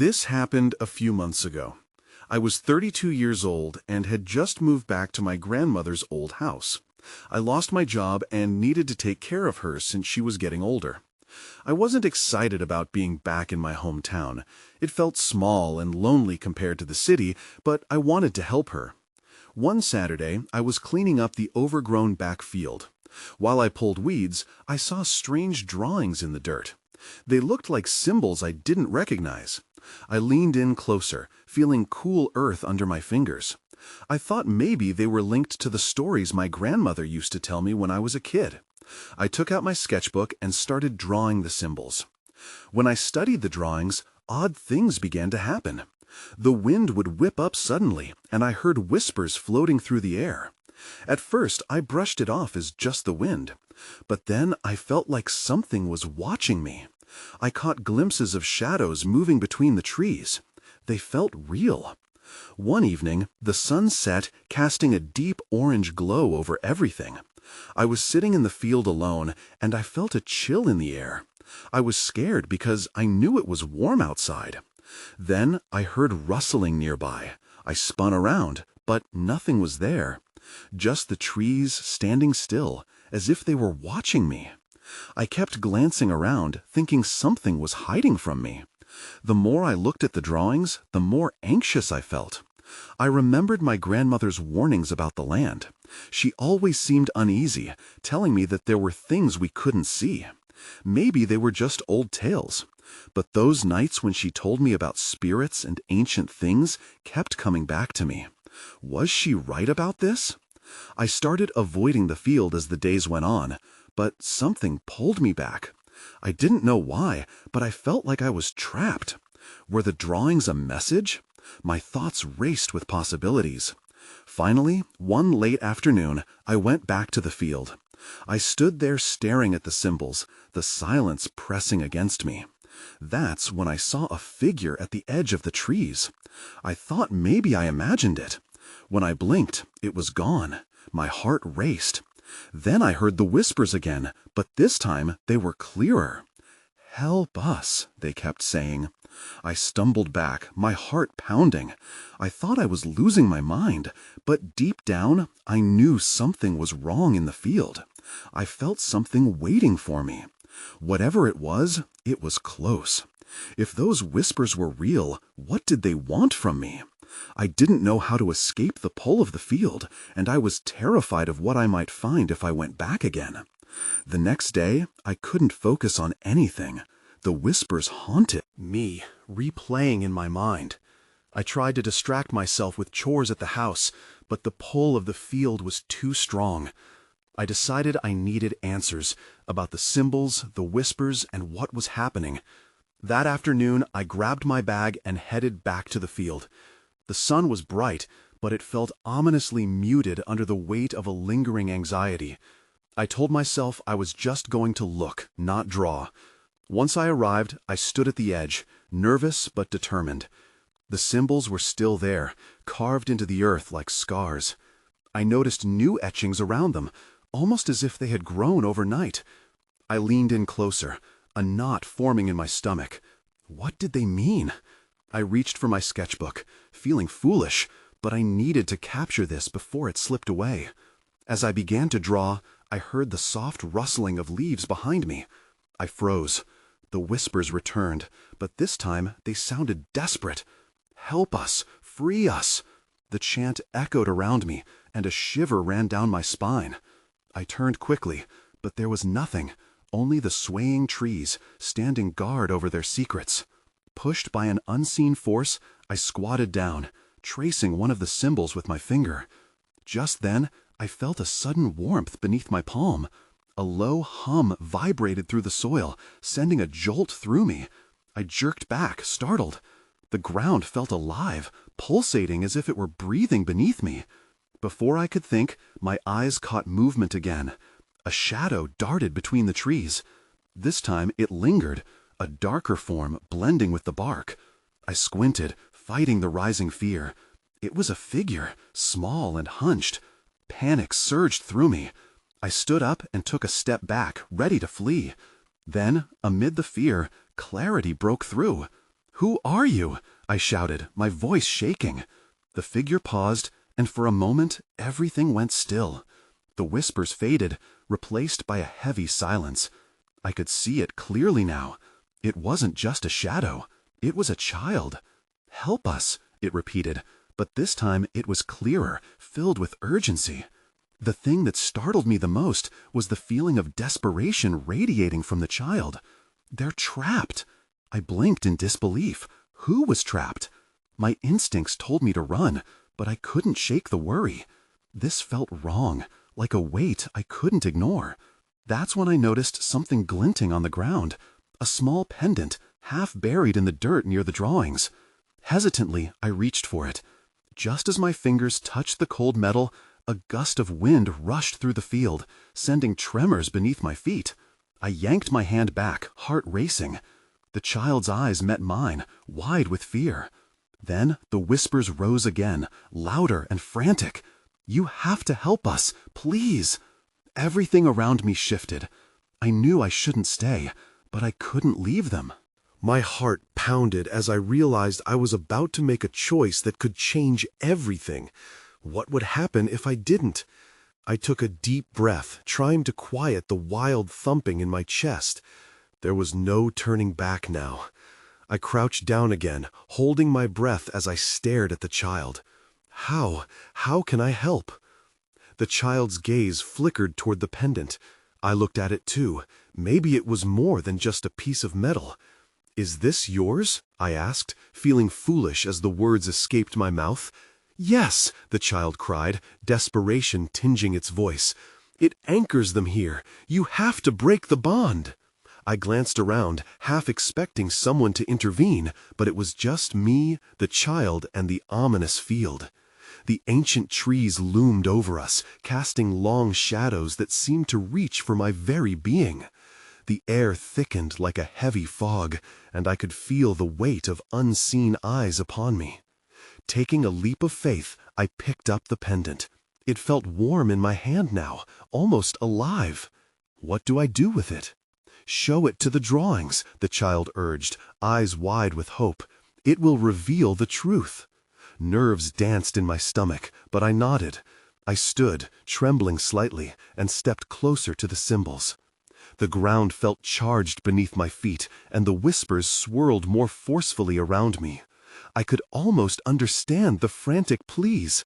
This happened a few months ago. I was 32 years old and had just moved back to my grandmother's old house. I lost my job and needed to take care of her since she was getting older. I wasn't excited about being back in my hometown. It felt small and lonely compared to the city, but I wanted to help her. One Saturday, I was cleaning up the overgrown back field. While I pulled weeds, I saw strange drawings in the dirt. They looked like symbols I didn't recognize. I leaned in closer, feeling cool earth under my fingers. I thought maybe they were linked to the stories my grandmother used to tell me when I was a kid. I took out my sketchbook and started drawing the symbols. When I studied the drawings, odd things began to happen. The wind would whip up suddenly, and I heard whispers floating through the air. At first, I brushed it off as just the wind, but then I felt like something was watching me. I caught glimpses of shadows moving between the trees. They felt real. One evening, the sun set, casting a deep orange glow over everything. I was sitting in the field alone, and I felt a chill in the air. I was scared because I knew it was warm outside. Then I heard rustling nearby. I spun around, but nothing was there. Just the trees standing still, as if they were watching me. I kept glancing around, thinking something was hiding from me. The more I looked at the drawings, the more anxious I felt. I remembered my grandmother's warnings about the land. She always seemed uneasy, telling me that there were things we couldn't see. Maybe they were just old tales. But those nights when she told me about spirits and ancient things kept coming back to me. Was she right about this? I started avoiding the field as the days went on, but something pulled me back. I didn't know why, but I felt like I was trapped. Were the drawings a message? My thoughts raced with possibilities. Finally, one late afternoon, I went back to the field. I stood there staring at the symbols, the silence pressing against me. That's when I saw a figure at the edge of the trees. I thought maybe I imagined it. When I blinked, it was gone. My heart raced. Then I heard the whispers again, but this time they were clearer. "Help us," they kept saying. I stumbled back, my heart pounding. I thought I was losing my mind, but deep down, I knew something was wrong in the field. I felt something waiting for me. Whatever it was close. If those whispers were real, what did they want from me? I didn't know how to escape the pull of the field, and I was terrified of what I might find if I went back again. The next day, I couldn't focus on anything. The whispers haunted me, replaying in my mind. I tried to distract myself with chores at the house, but the pull of the field was too strong. I decided I needed answers about the symbols, the whispers, and what was happening. That afternoon, I grabbed my bag and headed back to the field. The sun was bright, but it felt ominously muted under the weight of a lingering anxiety. I told myself I was just going to look, not draw. Once I arrived, I stood at the edge, nervous but determined. The symbols were still there, carved into the earth like scars. I noticed new etchings around them, almost as if they had grown overnight. I leaned in closer, a knot forming in my stomach. What did they mean? I reached for my sketchbook, feeling foolish, but I needed to capture this before it slipped away. As I began to draw, I heard the soft rustling of leaves behind me. I froze. The whispers returned, but this time they sounded desperate. "Help us! Free us!" The chant echoed around me, and a shiver ran down my spine. I turned quickly, but there was nothing, only the swaying trees, standing guard over their secrets. Pushed by an unseen force, I squatted down, tracing one of the symbols with my finger. Just then, I felt a sudden warmth beneath my palm. A low hum vibrated through the soil, sending a jolt through me. I jerked back, startled. The ground felt alive, pulsating as if it were breathing beneath me. Before I could think, my eyes caught movement again. A shadow darted between the trees. This time it lingered, a darker form blending with the bark. I squinted, fighting the rising fear. It was a figure, small and hunched. Panic surged through me. I stood up and took a step back, ready to flee. Then, amid the fear, clarity broke through. "Who are you?" I shouted, my voice shaking. The figure paused, and for a moment everything went still. The whispers faded, replaced by a heavy silence. I could see it clearly now. It wasn't just a shadow. It was a child. "Help us," it repeated, but this time it was clearer, filled with urgency. The thing that startled me the most was the feeling of desperation radiating from the child. They're trapped. I blinked in disbelief. Who was trapped? My instincts told me to run, but I couldn't shake the worry. This felt wrong, like a weight I couldn't ignore. That's when I noticed something glinting on the ground, a small pendant, half buried in the dirt near the drawings. Hesitantly, I reached for it. Just as my fingers touched the cold metal, a gust of wind rushed through the field, sending tremors beneath my feet. I yanked my hand back, heart racing. The child's eyes met mine, wide with fear. Then the whispers rose again, louder and frantic. "You have to help us, please." Everything around me shifted. I knew I shouldn't stay, but I couldn't leave them. My heart pounded as I realized I was about to make a choice that could change everything. What would happen if I didn't? I took a deep breath, trying to quiet the wild thumping in my chest. There was no turning back now. I crouched down again, holding my breath as I stared at the child. How can I help? The child's gaze flickered toward the pendant. I looked at it too. Maybe it was more than just a piece of metal. "Is this yours?" I asked, feeling foolish as the words escaped my mouth. "Yes," the child cried, desperation tinging its voice. "It anchors them here. You have to break the bond." I glanced around, half expecting someone to intervene, but it was just me, the child, and the ominous field. The ancient trees loomed over us, casting long shadows that seemed to reach for my very being. The air thickened like a heavy fog, and I could feel the weight of unseen eyes upon me. Taking a leap of faith, I picked up the pendant. It felt warm in my hand now, almost alive. "What do I do with it?" "Show it to the drawings," the child urged, eyes wide with hope. "It will reveal the truth." Nerves danced in my stomach, but I nodded. I stood, trembling slightly, and stepped closer to the symbols. The ground felt charged beneath my feet, and the whispers swirled more forcefully around me. I could almost understand the frantic pleas.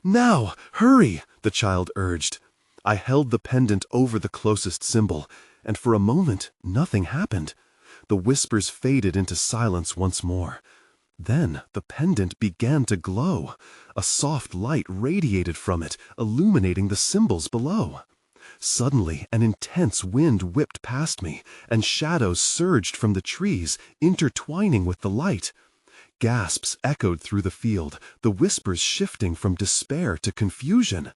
"Now, hurry," the child urged. I held the pendant over the closest symbol, and for a moment nothing happened. The whispers faded into silence once more. Then the pendant began to glow. A soft light radiated from it, illuminating the symbols below. Suddenly, an intense wind whipped past me, and shadows surged from the trees, intertwining with the light. Gasps echoed through the field, the whispers shifting from despair to confusion.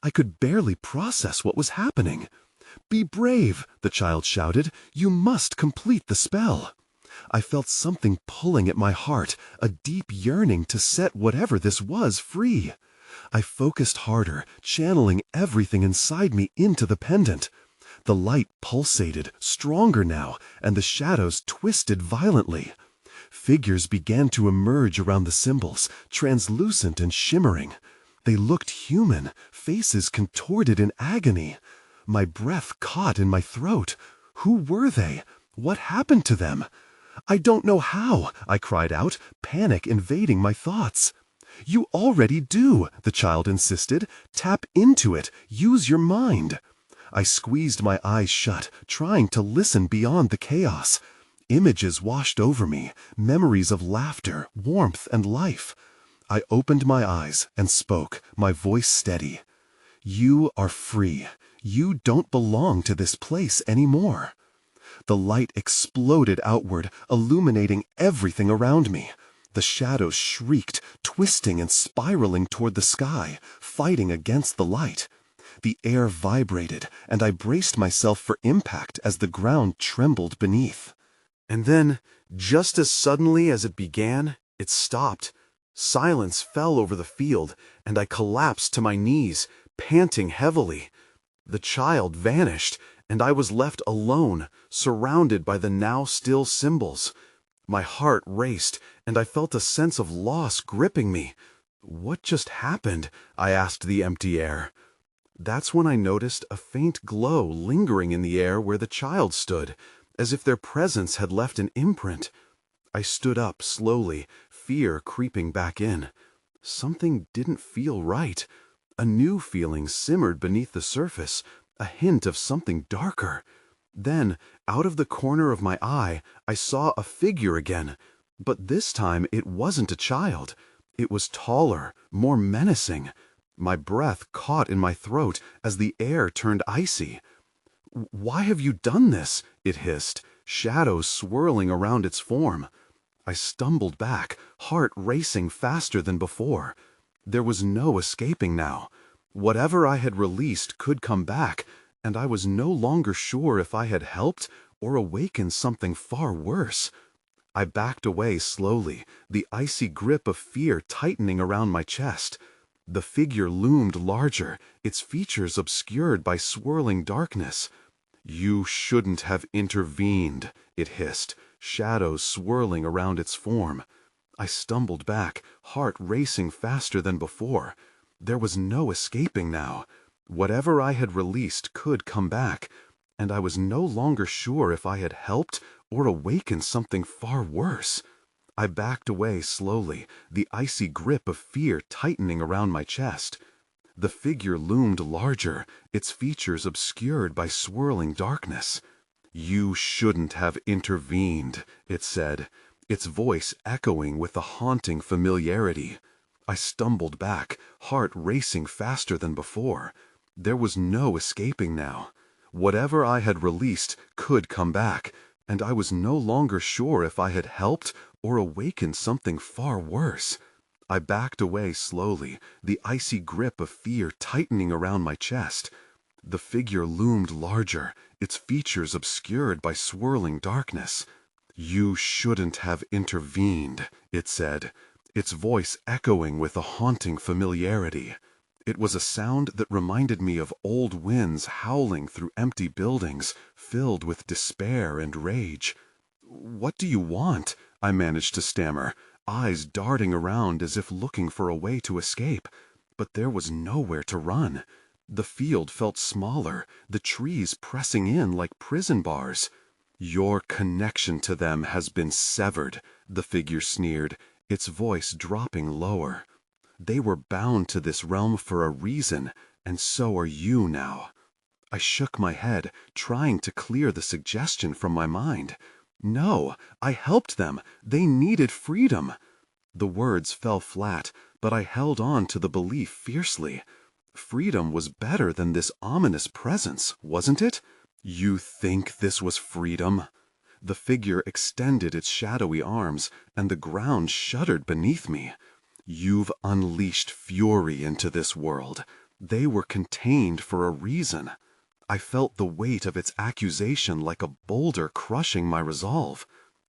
I could barely process what was happening. "Be brave," the child shouted. "You must complete the spell." I felt something pulling at my heart, a deep yearning to set whatever this was free. I focused harder, channeling everything inside me into the pendant. The light pulsated, stronger now, and the shadows twisted violently. Figures began to emerge around the symbols, translucent and shimmering. They looked human, faces contorted in agony. My breath caught in my throat. Who were they? What happened to them? "I don't know how," I cried out, panic invading my thoughts. "You already do," the child insisted. "Tap into it. Use your mind." I squeezed my eyes shut, trying to listen beyond the chaos. Images washed over me, memories of laughter, warmth, and life. I opened my eyes and spoke, my voice steady. "You are free. You don't belong to this place anymore." The light exploded outward, illuminating everything around me. The shadows shrieked, twisting and spiraling toward the sky, fighting against the light. The air vibrated, and I braced myself for impact as the ground trembled beneath. And then, just as suddenly as it began, it stopped. Silence fell over the field, and I collapsed to my knees, panting heavily. The child vanished, and I was left alone, surrounded by the now still symbols. My heart raced, and I felt a sense of loss gripping me. What just happened? I asked the empty air. That's when I noticed a faint glow lingering in the air where the child stood, as if their presence had left an imprint. I stood up slowly, fear creeping back in. Something didn't feel right. A new feeling simmered beneath the surface, a hint of something darker. Then, out of the corner of my eye, I saw a figure again. But this time it wasn't a child. It was taller, more menacing. My breath caught in my throat as the air turned icy. "Why have you done this?" it hissed, shadows swirling around its form. I stumbled back, heart racing faster than before. There was no escaping now. Whatever I had released could come back, and I was no longer sure if I had helped or awakened something far worse. I backed away slowly, the icy grip of fear tightening around my chest. The figure loomed larger, its features obscured by swirling darkness. "You shouldn't have intervened," it hissed, shadows swirling around its form. I stumbled back, heart racing faster than before. There was no escaping now. Whatever I had released could come back, and I was no longer sure if I had helped or awakened something far worse. I backed away slowly, the icy grip of fear tightening around my chest. The figure loomed larger, its features obscured by swirling darkness. "You shouldn't have intervened," it said, its voice echoing with a haunting familiarity. I stumbled back, heart racing faster than before. There was no escaping now. Whatever I had released could come back, and I was no longer sure if I had helped or awakened something far worse. I backed away slowly, the icy grip of fear tightening around my chest. The figure loomed larger, its features obscured by swirling darkness. "You shouldn't have intervened," it said, its voice echoing with a haunting familiarity. It was a sound that reminded me of old winds howling through empty buildings, filled with despair and rage. "What do you want?" I managed to stammer, eyes darting around as if looking for a way to escape. But there was nowhere to run. The field felt smaller, the trees pressing in like prison bars. "Your connection to them has been severed," the figure sneered, its voice dropping lower. "They were bound to this realm for a reason, and so are you now." I shook my head, trying to clear the suggestion from my mind. "No, I helped them. They needed freedom." The words fell flat, but I held on to the belief fiercely. Freedom was better than this ominous presence, wasn't it? "You think this was freedom?" The figure extended its shadowy arms, and the ground shuddered beneath me. "You've unleashed fury into this world. They were contained for a reason." I felt the weight of its accusation like a boulder crushing my resolve.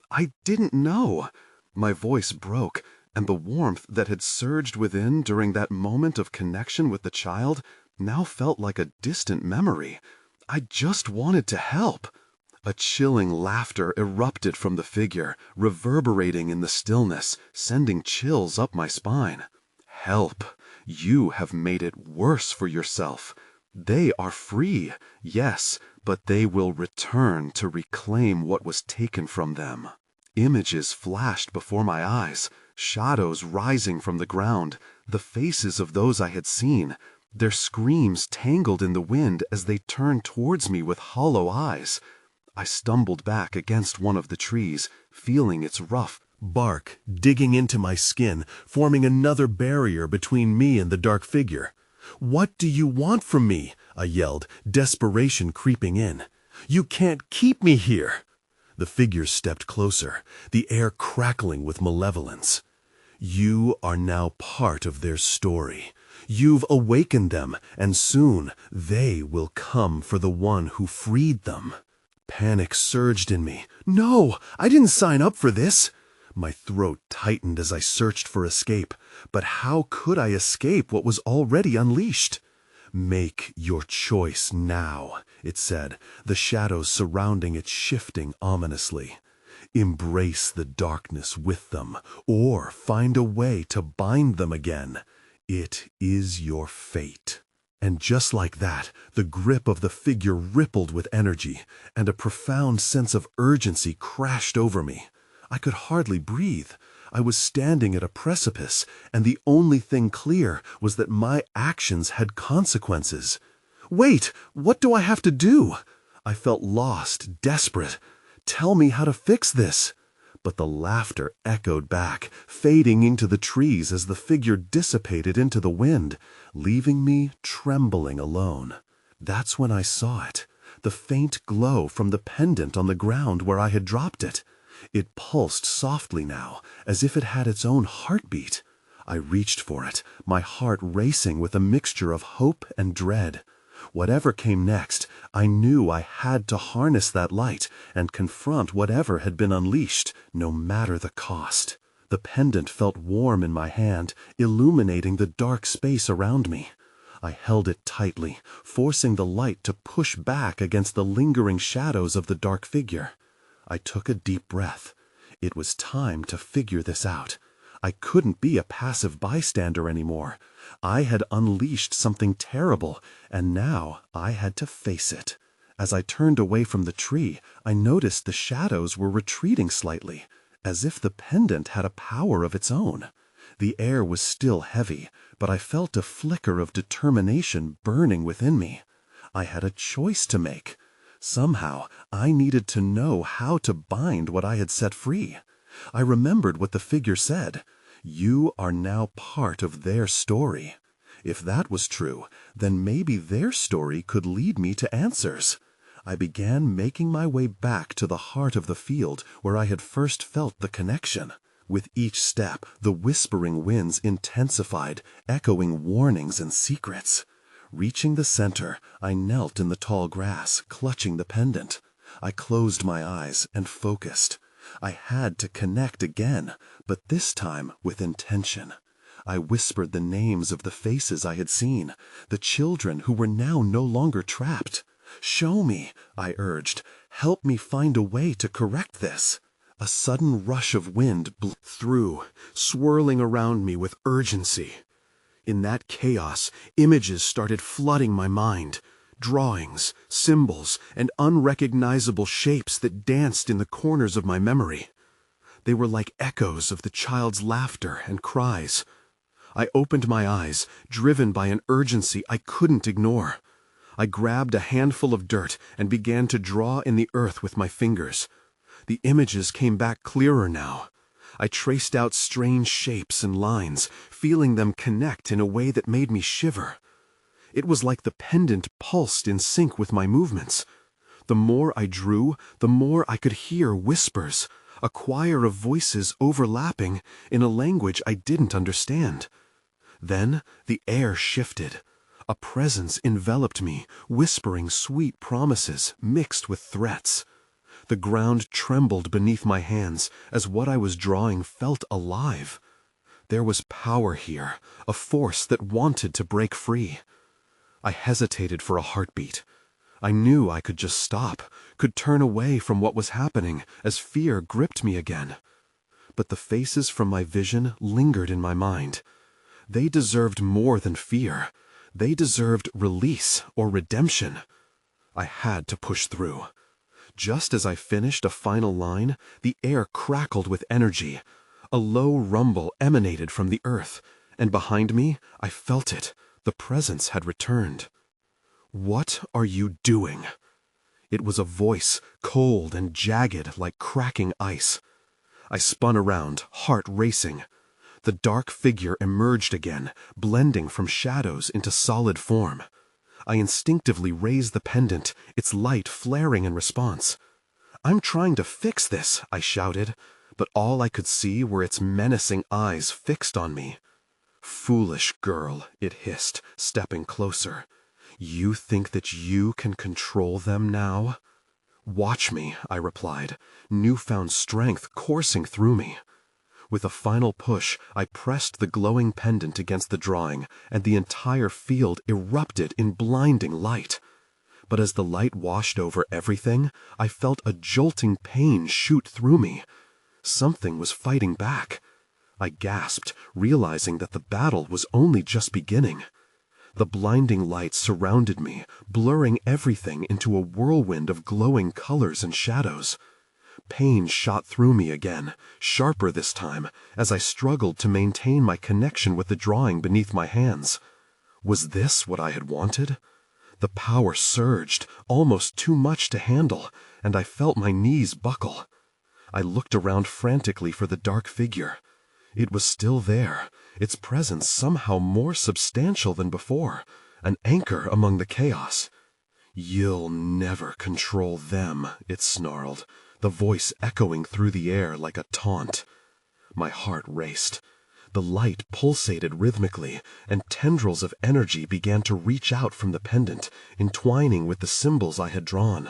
"I didn't know." My voice broke, and the warmth that had surged within during that moment of connection with the child now felt like a distant memory. "I just wanted to help." A chilling laughter erupted from the figure, reverberating in the stillness, sending chills up my spine. "Help? You have made it worse for yourself. They are free, yes, but they will return to reclaim what was taken from them." Images flashed before my eyes, shadows rising from the ground, the faces of those I had seen, their screams tangled in the wind as they turned towards me with hollow eyes. I stumbled back against one of the trees, feeling its rough bark digging into my skin, forming another barrier between me and the dark figure. "What do you want from me?" I yelled, desperation creeping in. "You can't keep me here." The figure stepped closer, the air crackling with malevolence. "You are now part of their story. You've awakened them, and soon they will come for the one who freed them." Panic surged in me. "No, I didn't sign up for this." My throat tightened as I searched for escape, but how could I escape what was already unleashed? "Make your choice now," it said, the shadows surrounding it shifting ominously. Embrace the darkness with them, or find a way to bind them again. It is your fate. And just like that, the grip of the figure rippled with energy, and a profound sense of urgency crashed over me. I could hardly breathe. I was standing at a precipice, and the only thing clear was that my actions had consequences. Wait, what do I have to do? I felt lost, desperate. Tell me how to fix this. But the laughter echoed back, fading into the trees as the figure dissipated into the wind, leaving me trembling alone. That's when I saw it, the faint glow from the pendant on the ground where I had dropped it. It pulsed softly now, as if it had its own heartbeat. I reached for it, my heart racing with a mixture of hope and dread. Whatever came next, I knew I had to harness that light and confront whatever had been unleashed, no matter the cost. The pendant felt warm in my hand, illuminating the dark space around me. I held it tightly, forcing the light to push back against the lingering shadows of the dark figure. I took a deep breath. It was time to figure this out. I couldn't be a passive bystander anymore. I had unleashed something terrible, and now I had to face it. As I turned away from the tree, I noticed the shadows were retreating slightly, as if the pendant had a power of its own. The air was still heavy, but I felt a flicker of determination burning within me. I had a choice to make. Somehow, I needed to know how to bind what I had set free. I remembered what the figure said. You are now part of their story. If that was true, then maybe their story could lead me to answers. I began making my way back to the heart of the field where I had first felt the connection. With each step, the whispering winds intensified, echoing warnings and secrets. Reaching the center, I knelt in the tall grass, clutching the pendant. I closed my eyes and focused. I had to connect again, but this time with intention. I whispered the names of the faces I had seen, the children who were now no longer trapped. Show me, I urged. Help me find a way to correct this. A sudden rush of wind blew through, swirling around me with urgency. In that chaos, images started flooding my mind. Drawings, symbols, and unrecognizable shapes that danced in the corners of my memory. They were like echoes of the child's laughter and cries. I opened my eyes, driven by an urgency I couldn't ignore. I grabbed a handful of dirt and began to draw in the earth with my fingers. The images came back clearer now. I traced out strange shapes and lines, feeling them connect in a way that made me shiver. It was like the pendant pulsed in sync with my movements. The more I drew, the more I could hear whispers, a choir of voices overlapping in a language I didn't understand. Then the air shifted. A presence enveloped me, whispering sweet promises mixed with threats. The ground trembled beneath my hands as what I was drawing felt alive. There was power here, a force that wanted to break free. I hesitated for a heartbeat. I knew I could just stop, could turn away from what was happening as fear gripped me again. But the faces from my vision lingered in my mind. They deserved more than fear. They deserved release or redemption. I had to push through. Just as I finished a final line, the air crackled with energy. A low rumble emanated from the earth, and behind me, I felt it. The presence had returned. "What are you doing?" It was a voice, cold and jagged like cracking ice. I spun around, heart racing. The dark figure emerged again, blending from shadows into solid form. I instinctively raised the pendant, its light flaring in response. "I'm trying to fix this," I shouted, but all I could see were its menacing eyes fixed on me. "Foolish girl," it hissed, stepping closer. "You think that you can control them now?" "Watch me," I replied, newfound strength coursing through me. With a final push, I pressed the glowing pendant against the drawing, and the entire field erupted in blinding light. But as the light washed over everything, I felt a jolting pain shoot through me. Something was fighting back. I gasped, realizing that the battle was only just beginning. The blinding light surrounded me, blurring everything into a whirlwind of glowing colors and shadows. Pain shot through me again, sharper this time, as I struggled to maintain my connection with the drawing beneath my hands. Was this what I had wanted? The power surged, almost too much to handle, and I felt my knees buckle. I looked around frantically for the dark figure. It was still there, its presence somehow more substantial than before, an anchor among the chaos. "You'll never control them," it snarled, the voice echoing through the air like a taunt. My heart raced. The light pulsated rhythmically, and tendrils of energy began to reach out from the pendant, entwining with the symbols I had drawn.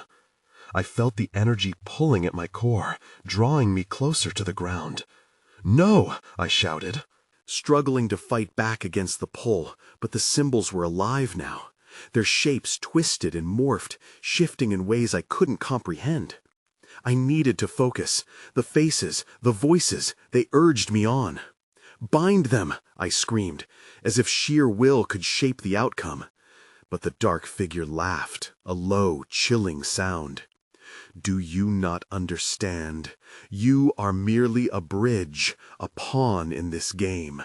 I felt the energy pulling at my core, drawing me closer to the ground. "No!" I shouted, struggling to fight back against the pull, but the symbols were alive now. Their shapes twisted and morphed, shifting in ways I couldn't comprehend. I needed to focus. The faces, the voices, they urged me on. "Bind them!" I screamed, as if sheer will could shape the outcome. But the dark figure laughed, a low, chilling sound. "Do you not understand? You are merely a bridge, a pawn in this game."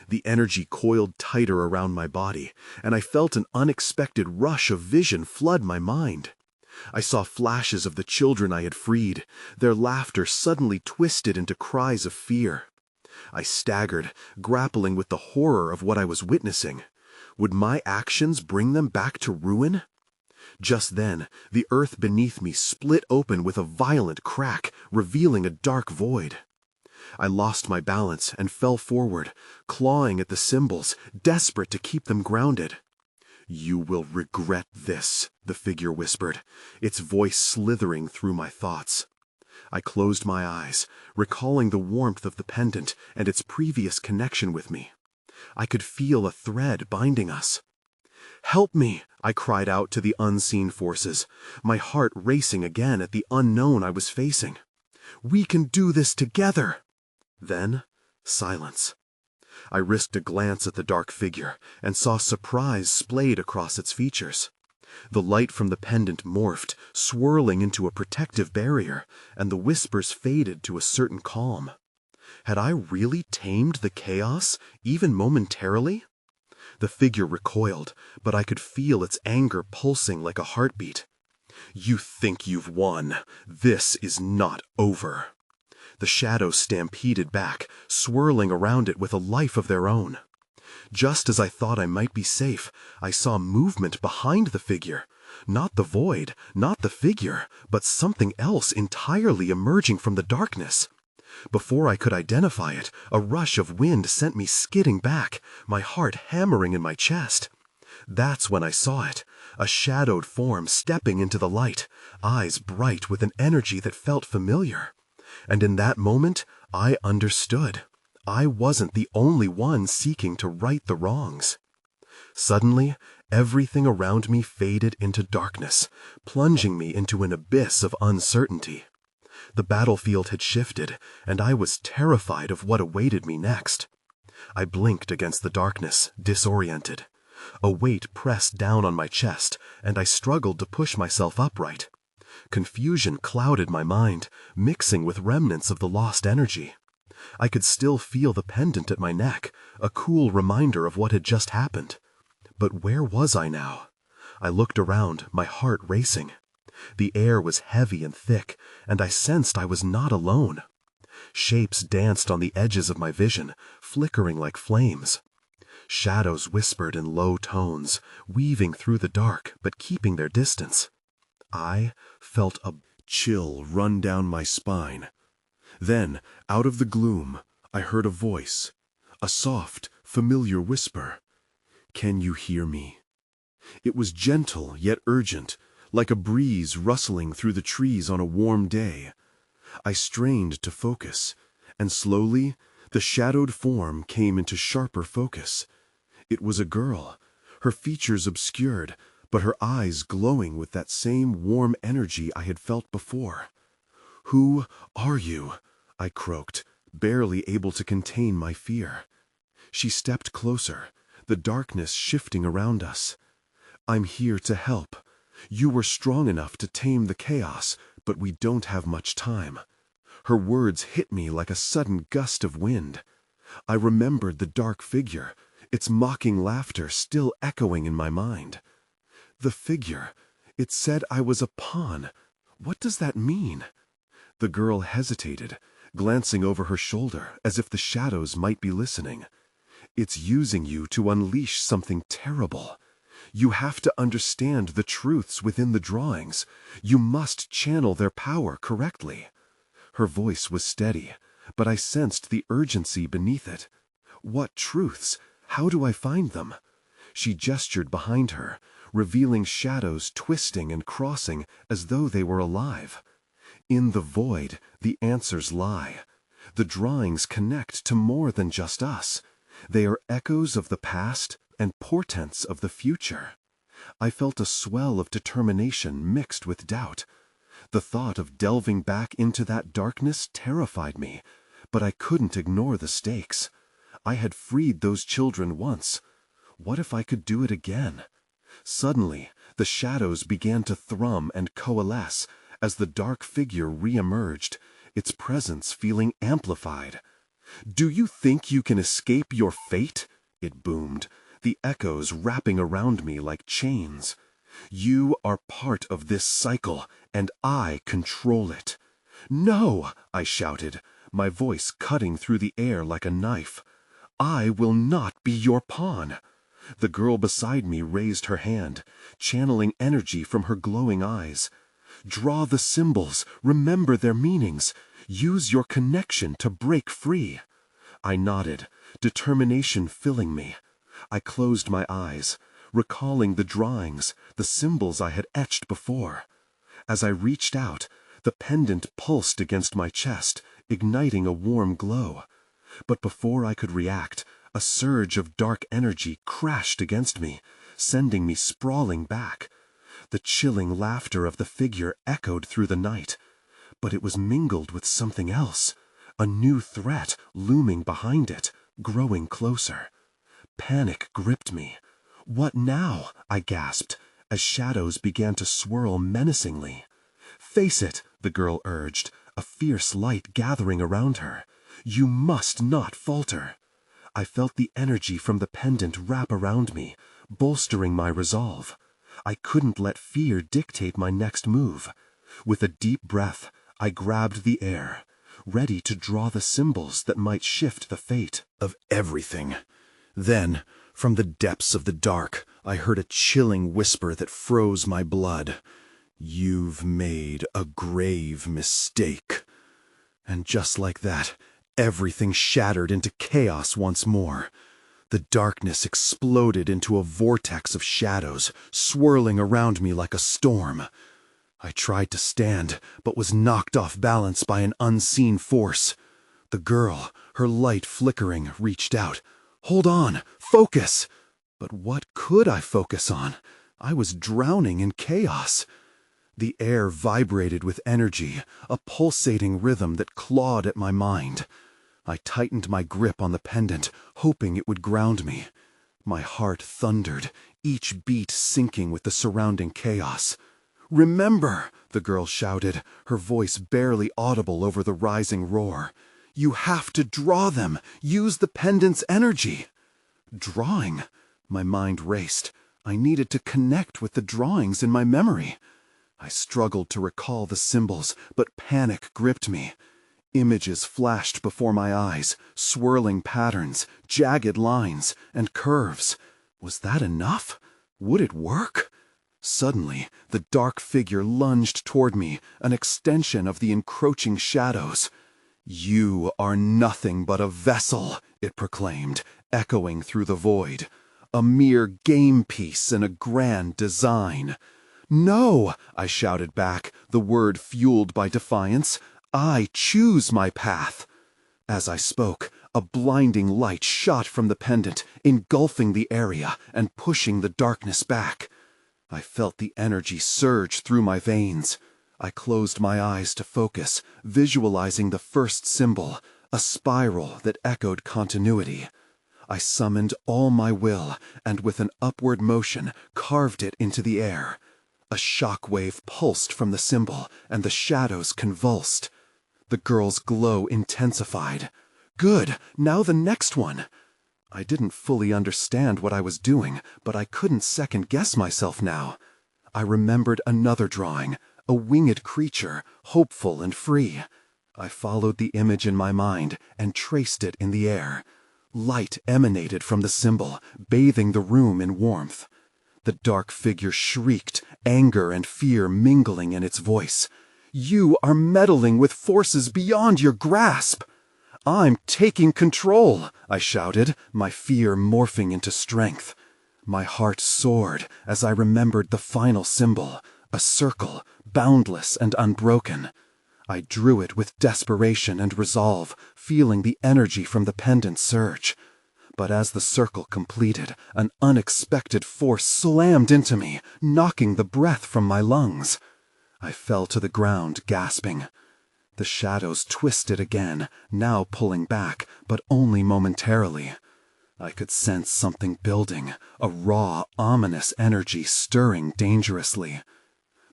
The energy coiled tighter around my body, and I felt an unexpected rush of vision flood my mind. I saw flashes of the children I had freed, their laughter suddenly twisted into cries of fear. I staggered, grappling with the horror of what I was witnessing. Would my actions bring them back to ruin? Just then, the earth beneath me split open with a violent crack, revealing a dark void. I lost my balance and fell forward, clawing at the symbols, desperate to keep them grounded. "You will regret this," the figure whispered, its voice slithering through my thoughts. I closed my eyes, recalling the warmth of the pendant and its previous connection with me. I could feel a thread binding us. "Help me!" I cried out to the unseen forces, my heart racing again at the unknown I was facing. "We can do this together!" Then, silence. I risked a glance at the dark figure and saw surprise splayed across its features. The light from the pendant morphed, swirling into a protective barrier, and the whispers faded to a certain calm. Had I really tamed the chaos, even momentarily? The figure recoiled, but I could feel its anger pulsing like a heartbeat. "You think you've won. This is not over." The shadows stampeded back, swirling around it with a life of their own. Just as I thought I might be safe, I saw movement behind the figure. Not the void, not the figure, but something else entirely emerging from the darkness. Before I could identify it, a rush of wind sent me skidding back, my heart hammering in my chest. That's when I saw it, a shadowed form stepping into the light, eyes bright with an energy that felt familiar. And in that moment, I understood. I wasn't the only one seeking to right the wrongs. Suddenly, everything around me faded into darkness, plunging me into an abyss of uncertainty. The battlefield had shifted, and I was terrified of what awaited me next. I blinked against the darkness, disoriented. A weight pressed down on my chest, and I struggled to push myself upright. Confusion clouded my mind, mixing with remnants of the lost energy. I could still feel the pendant at my neck, a cool reminder of what had just happened. But where was I now? I looked around, my heart racing. The air was heavy and thick, and I sensed I was not alone. Shapes danced on the edges of my vision, flickering like flames. Shadows whispered in low tones, weaving through the dark but keeping their distance. I felt a chill run down my spine. Then, out of the gloom, I heard a voice, a soft, familiar whisper. "Can you hear me?" It was gentle yet urgent, like a breeze rustling through the trees on a warm day. I strained to focus, and slowly the shadowed form came into sharper focus. It was a girl, her features obscured, but her eyes glowing with that same warm energy I had felt before. "Who are you?" I croaked, barely able to contain my fear. She stepped closer, the darkness shifting around us. "I'm here to help. You were strong enough to tame the chaos, but we don't have much time." Her words hit me like a sudden gust of wind. I remembered the dark figure, its mocking laughter still echoing in my mind. The figure, it said I was a pawn. What does that mean? The girl hesitated, glancing over her shoulder as if the shadows might be listening. "It's using you to unleash something terrible. You have to understand the truths within the drawings. You must channel their power correctly." Her voice was steady, but I sensed the urgency beneath it. "What truths? How do I find them?" She gestured behind her, revealing shadows twisting and crossing as though they were alive. "In the void, the answers lie. The drawings connect to more than just us. They are echoes of the past and portents of the future." I felt a swell of determination mixed with doubt. The thought of delving back into that darkness terrified me, but I couldn't ignore the stakes. I had freed those children once. What if I could do it again? Suddenly, the shadows began to thrum and coalesce as the dark figure re-emerged, its presence feeling amplified. "Do you think you can escape your fate?" it boomed, the echoes wrapping around me like chains. "You are part of this cycle, and I control it." "No!" I shouted, my voice cutting through the air like a knife. "I will not be your pawn." The girl beside me raised her hand, channeling energy from her glowing eyes. "Draw the symbols, remember their meanings. Use your connection to break free." I nodded, determination filling me. I closed my eyes, recalling the drawings, the symbols I had etched before. As I reached out, the pendant pulsed against my chest, igniting a warm glow. But before I could react, a surge of dark energy crashed against me, sending me sprawling back. The chilling laughter of the figure echoed through the night, but it was mingled with something else, a new threat looming behind it, growing closer. Panic gripped me. "What now?" I gasped, as shadows began to swirl menacingly. "Face it," the girl urged, a fierce light gathering around her. "You must not falter." I felt the energy from the pendant wrap around me, bolstering my resolve. I couldn't let fear dictate my next move. With a deep breath, I grabbed the air, ready to draw the symbols that might shift the fate of everything. Then, from the depths of the dark, I heard a chilling whisper that froze my blood. "You've made a grave mistake." And just like that, everything shattered into chaos once more. The darkness exploded into a vortex of shadows, swirling around me like a storm. I tried to stand, but was knocked off balance by an unseen force. The girl, her light flickering, reached out. "Hold on! Focus!" But what could I focus on? I was drowning in chaos. The air vibrated with energy, a pulsating rhythm that clawed at my mind. I tightened my grip on the pendant, hoping it would ground me. My heart thundered, each beat syncing with the surrounding chaos. "Remember!" the girl shouted, her voice barely audible over the rising roar. "You have to draw them! Use the pendant's energy!" Drawing? My mind raced. I needed to connect with the drawings in my memory. I struggled to recall the symbols, but panic gripped me. Images flashed before my eyes, swirling patterns, jagged lines, and curves. Was that enough? Would it work? Suddenly, the dark figure lunged toward me, an extension of the encroaching shadows. "You are nothing but a vessel," it proclaimed, echoing through the void. "A mere game piece in a grand design." "No!" I shouted back, the word fueled by defiance. "I choose my path." As I spoke, a blinding light shot from the pendant, engulfing the area and pushing the darkness back. I felt the energy surge through my veins. I closed my eyes to focus, visualizing the first symbol, a spiral that echoed continuity. I summoned all my will, and with an upward motion, carved it into the air. A shockwave pulsed from the symbol, and the shadows convulsed. The girl's glow intensified. Good, now the next one. I didn't fully understand what I was doing, but I couldn't second-guess myself now. I remembered another drawing, a winged creature, hopeful and free. I followed the image in my mind and traced it in the air. Light emanated from the symbol, bathing the room in warmth. The dark figure shrieked, anger and fear mingling in its voice. "You are meddling with forces beyond your grasp!" "I'm taking control!" I shouted, my fear morphing into strength. My heart soared as I remembered the final symbol, a circle, boundless and unbroken. I drew it with desperation and resolve, feeling the energy from the pendant surge. But as the circle completed, an unexpected force slammed into me, knocking the breath from my lungs. I fell to the ground, gasping. The shadows twisted again, now pulling back, but only momentarily. I could sense something building, a raw, ominous energy stirring dangerously.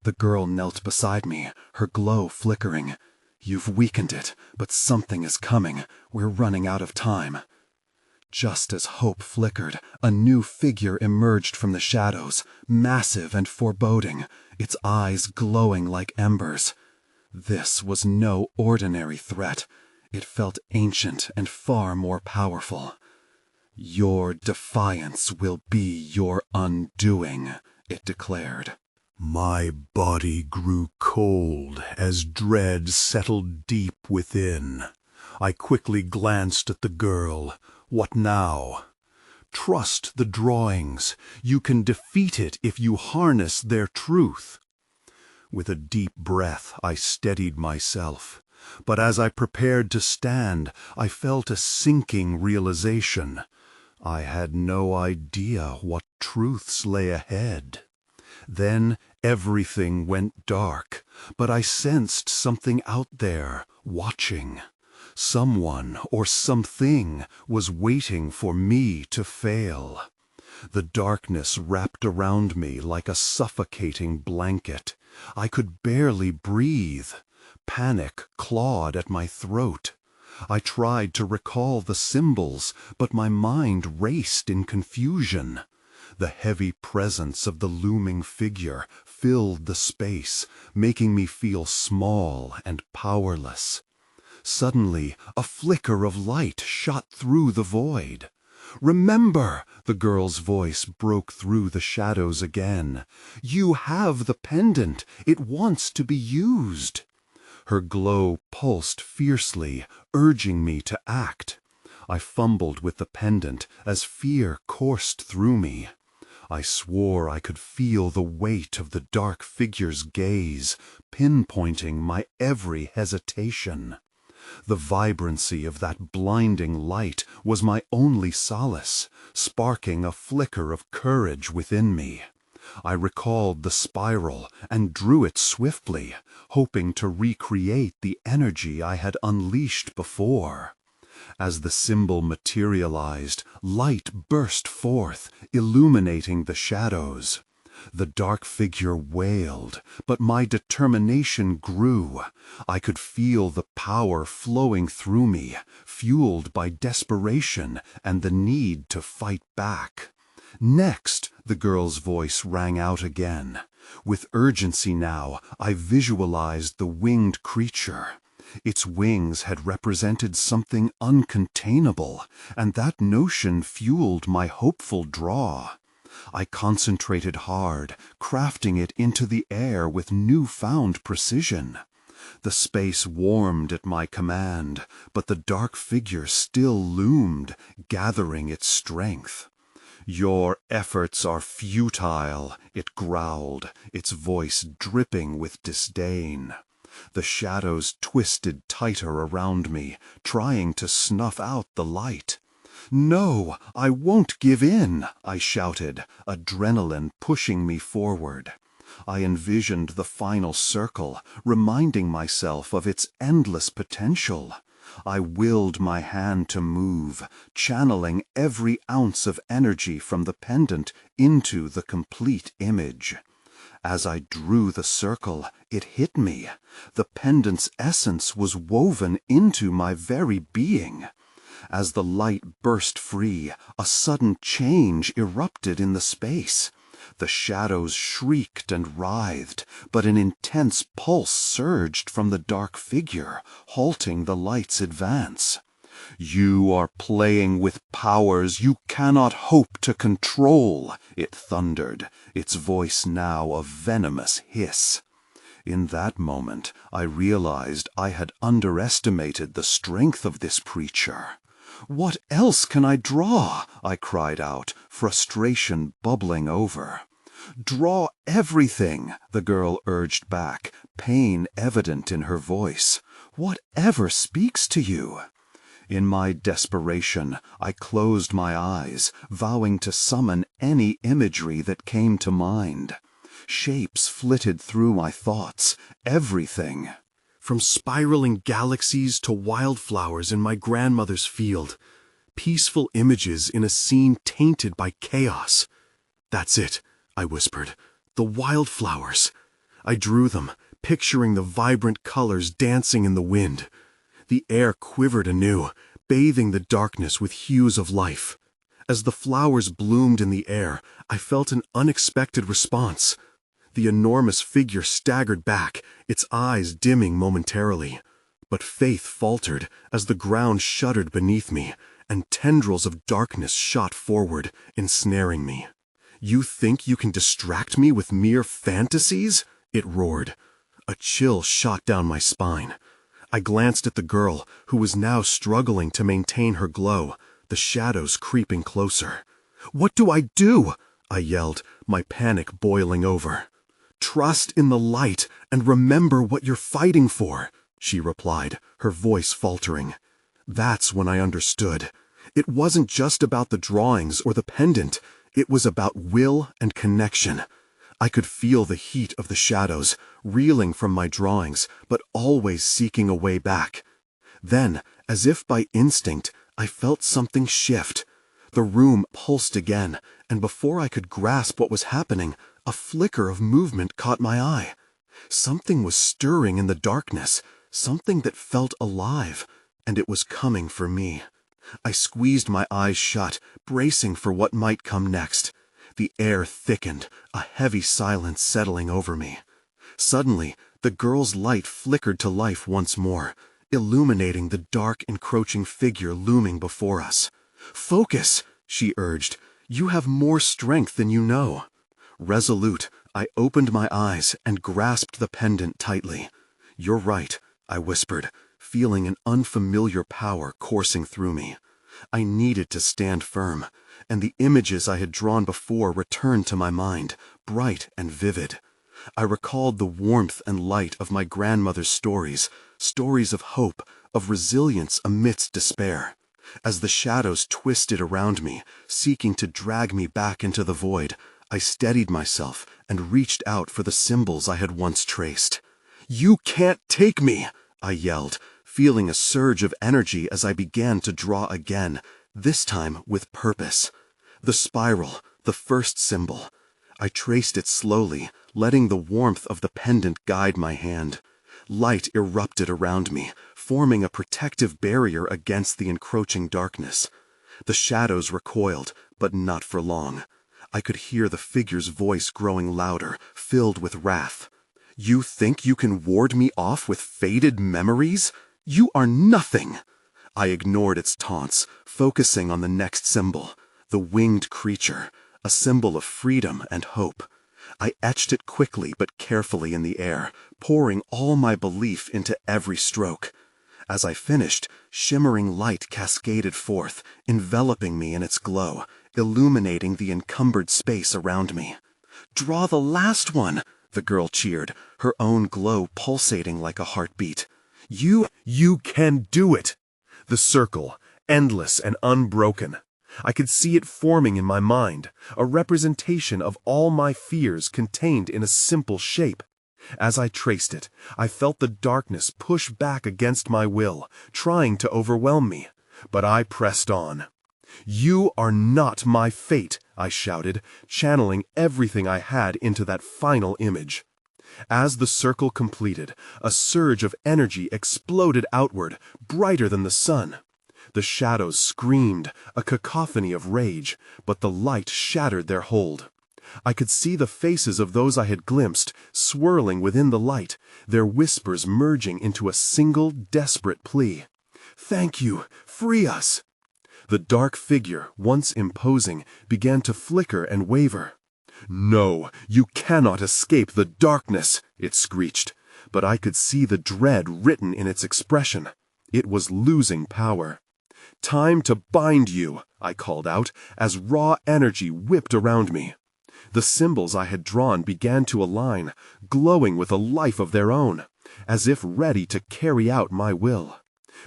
The girl knelt beside me, her glow flickering. "You've weakened it, but something is coming. We're running out of time." Just as hope flickered, a new figure emerged from the shadows, massive and foreboding, its eyes glowing like embers. This was no ordinary threat. It felt ancient and far more powerful. "Your defiance will be your undoing," it declared. My body grew cold as dread settled deep within. I quickly glanced at the girl. What now? Trust the drawings. You can defeat it if you harness their truth. With a deep breath, I steadied myself. But as I prepared to stand, I felt a sinking realization. I had no idea what truths lay ahead. Then everything went dark, but I sensed something out there, watching. Someone or something was waiting for me to fail. The darkness wrapped around me like a suffocating blanket. I could barely breathe. Panic clawed at my throat. I tried to recall the symbols, but my mind raced in confusion. The heavy presence of the looming figure filled the space, making me feel small and powerless. Suddenly, a flicker of light shot through the void. "Remember," the girl's voice broke through the shadows again. "You have the pendant. It wants to be used." Her glow pulsed fiercely, urging me to act. I fumbled with the pendant as fear coursed through me. I swore I could feel the weight of the dark figure's gaze, pinpointing my every hesitation. The vibrancy of that blinding light was my only solace, sparking a flicker of courage within me. I recalled the spiral and drew it swiftly, hoping to recreate the energy I had unleashed before. As the symbol materialized, light burst forth, illuminating the shadows. The dark figure wailed, but my determination grew. I could feel the power flowing through me, fueled by desperation and the need to fight back. "Next," the girl's voice rang out again. With urgency now, I visualized the winged creature. Its wings had represented something uncontainable, and that notion fueled my hopeful draw. I concentrated hard, crafting it into the air with newfound precision. The space warmed at my command, but the dark figure still loomed, gathering its strength. "Your efforts are futile," it growled, its voice dripping with disdain. The shadows twisted tighter around me, trying to snuff out the light. "No, I won't give in," I shouted, adrenaline pushing me forward. I envisioned the final circle, reminding myself of its endless potential. I willed my hand to move, channeling every ounce of energy from the pendant into the complete image. As I drew the circle, it hit me. The pendant's essence was woven into my very being. As the light burst free, a sudden change erupted in the space. The shadows shrieked and writhed, but an intense pulse surged from the dark figure, halting the light's advance. "You are playing with powers you cannot hope to control," it thundered, its voice now a venomous hiss. In that moment, I realized I had underestimated the strength of this creature. "What else can I draw?" I cried out, frustration bubbling over. "Draw everything," the girl urged back, pain evident in her voice. "Whatever speaks to you." In my desperation, I closed my eyes, vowing to summon any imagery that came to mind. Shapes flitted through my thoughts, everything. From spiraling galaxies to wildflowers in my grandmother's field. Peaceful images in a scene tainted by chaos. "That's it," I whispered. "The wildflowers." I drew them, picturing the vibrant colors dancing in the wind. The air quivered anew, bathing the darkness with hues of life. As the flowers bloomed in the air, I felt an unexpected response. The enormous figure staggered back, its eyes dimming momentarily. But faith faltered as the ground shuddered beneath me, and tendrils of darkness shot forward, ensnaring me. "You think you can distract me with mere fantasies?" it roared. A chill shot down my spine. I glanced at the girl, who was now struggling to maintain her glow, the shadows creeping closer. "What do I do?" I yelled, my panic boiling over. "Trust in the light and remember what you're fighting for," she replied, her voice faltering. That's when I understood. It wasn't just about the drawings or the pendant. It was about will and connection. I could feel the heat of the shadows, reeling from my drawings, but always seeking a way back. Then, as if by instinct, I felt something shift. The room pulsed again, and before I could grasp what was happening, a flicker of movement caught my eye. Something was stirring in the darkness, something that felt alive, and it was coming for me. I squeezed my eyes shut, bracing for what might come next. The air thickened, a heavy silence settling over me. Suddenly, the girl's light flickered to life once more, illuminating the dark, encroaching figure looming before us. "Focus," she urged. "You have more strength than you know." Resolute, I opened my eyes and grasped the pendant tightly. "You're right," I whispered, feeling an unfamiliar power coursing through me. I needed to stand firm, and the images I had drawn before returned to my mind, bright and vivid. I recalled the warmth and light of my grandmother's stories, stories of hope, of resilience amidst despair. As the shadows twisted around me, seeking to drag me back into the void, I steadied myself and reached out for the symbols I had once traced. "You can't take me!" I yelled, feeling a surge of energy as I began to draw again, this time with purpose. The spiral, the first symbol. I traced it slowly, letting the warmth of the pendant guide my hand. Light erupted around me, forming a protective barrier against the encroaching darkness. The shadows recoiled, but not for long. I could hear the figure's voice growing louder, filled with wrath. "You think you can ward me off with faded memories? You are nothing!" I ignored its taunts, focusing on the next symbol, the winged creature, a symbol of freedom and hope. I etched it quickly but carefully in the air, pouring all my belief into every stroke. As I finished, shimmering light cascaded forth, enveloping me in its glow, illuminating the encumbered space around me. "Draw the last one!" the girl cheered, her own glow pulsating like a heartbeat. You can do it!" The circle, endless and unbroken. I could see it forming in my mind, a representation of all my fears contained in a simple shape. As I traced it, I felt the darkness push back against my will, trying to overwhelm me. But I pressed on. "You are not my fate," I shouted, channeling everything I had into that final image. As the circle completed, a surge of energy exploded outward, brighter than the sun. The shadows screamed, a cacophony of rage, but the light shattered their hold. I could see the faces of those I had glimpsed, swirling within the light, their whispers merging into a single desperate plea. "Thank you! Free us!" The dark figure, once imposing, began to flicker and waver. "No, you cannot escape the darkness," it screeched, but I could see the dread written in its expression. It was losing power. "Time to bind you," I called out, as raw energy whipped around me. The symbols I had drawn began to align, glowing with a life of their own, as if ready to carry out my will.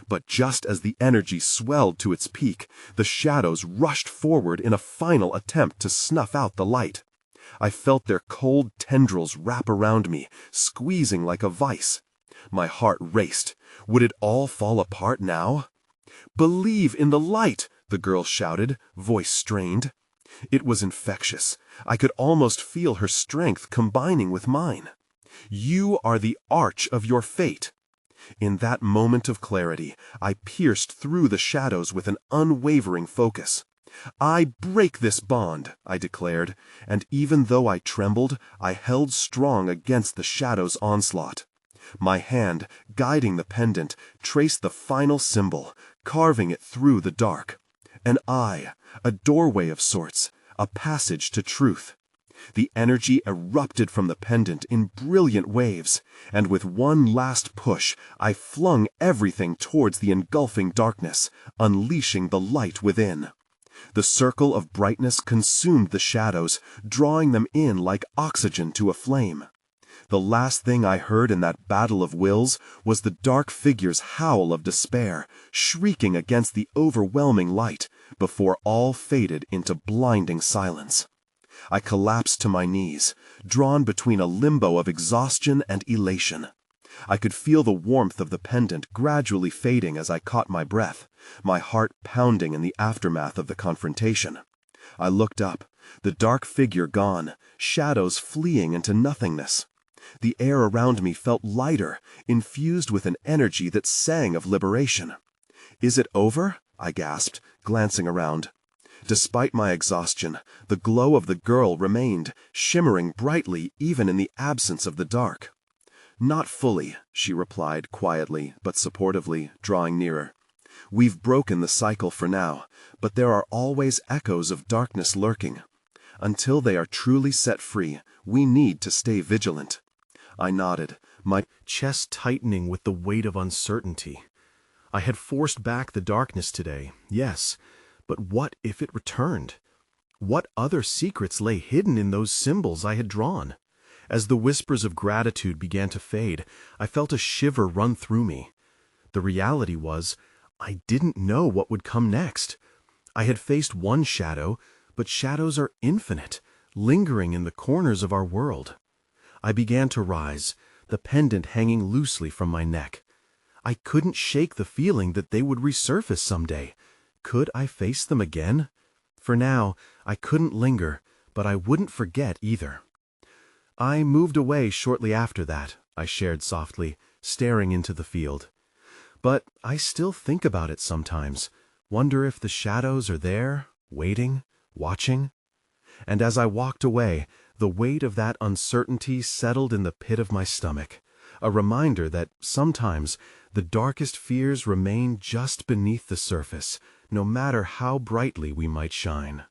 But just as the energy swelled to its peak, the shadows rushed forward in a final attempt to snuff out the light. I felt their cold tendrils wrap around me, squeezing like a vice. My heart raced. Would it all fall apart now? "Believe in the light," the girl shouted, voice strained. It was infectious. I could almost feel her strength combining with mine. "You are the arch of your fate." In that moment of clarity, I pierced through the shadows with an unwavering focus. "I break this bond," I declared, and even though I trembled, I held strong against the shadow's onslaught. My hand, guiding the pendant, traced the final symbol, carving it through the dark. An eye, a doorway of sorts, a passage to truth. The energy erupted from the pendant in brilliant waves, and with one last push, I flung everything towards the engulfing darkness, unleashing the light within. The circle of brightness consumed the shadows, drawing them in like oxygen to a flame. The last thing I heard in that battle of wills was the dark figure's howl of despair, shrieking against the overwhelming light, before all faded into blinding silence. I collapsed to my knees, drawn between a limbo of exhaustion and elation. I could feel the warmth of the pendant gradually fading as I caught my breath, my heart pounding in the aftermath of the confrontation. I looked up, the dark figure gone, shadows fleeing into nothingness. The air around me felt lighter, infused with an energy that sang of liberation. "Is it over?" I gasped, glancing around. Despite my exhaustion, the glow of the girl remained, shimmering brightly even in the absence of the dark. "Not fully," she replied quietly but supportively, drawing nearer. "We've broken the cycle for now, but there are always echoes of darkness lurking. Until they are truly set free, we need to stay vigilant." I nodded, my chest tightening with the weight of uncertainty. I had forced back the darkness today, yes, but what if it returned? What other secrets lay hidden in those symbols I had drawn? As the whispers of gratitude began to fade, I felt a shiver run through me. The reality was, I didn't know what would come next. I had faced one shadow, but shadows are infinite, lingering in the corners of our world. I began to rise, the pendant hanging loosely from my neck. I couldn't shake the feeling that they would resurface someday. Could I face them again? For now, I couldn't linger, but I wouldn't forget either. "I moved away shortly after that," I shared softly, staring into the field. "But I still think about it sometimes, wonder if the shadows are there, waiting, watching." And as I walked away, the weight of that uncertainty settled in the pit of my stomach, a reminder that sometimes the darkest fears remain just beneath the surface, no matter how brightly we might shine.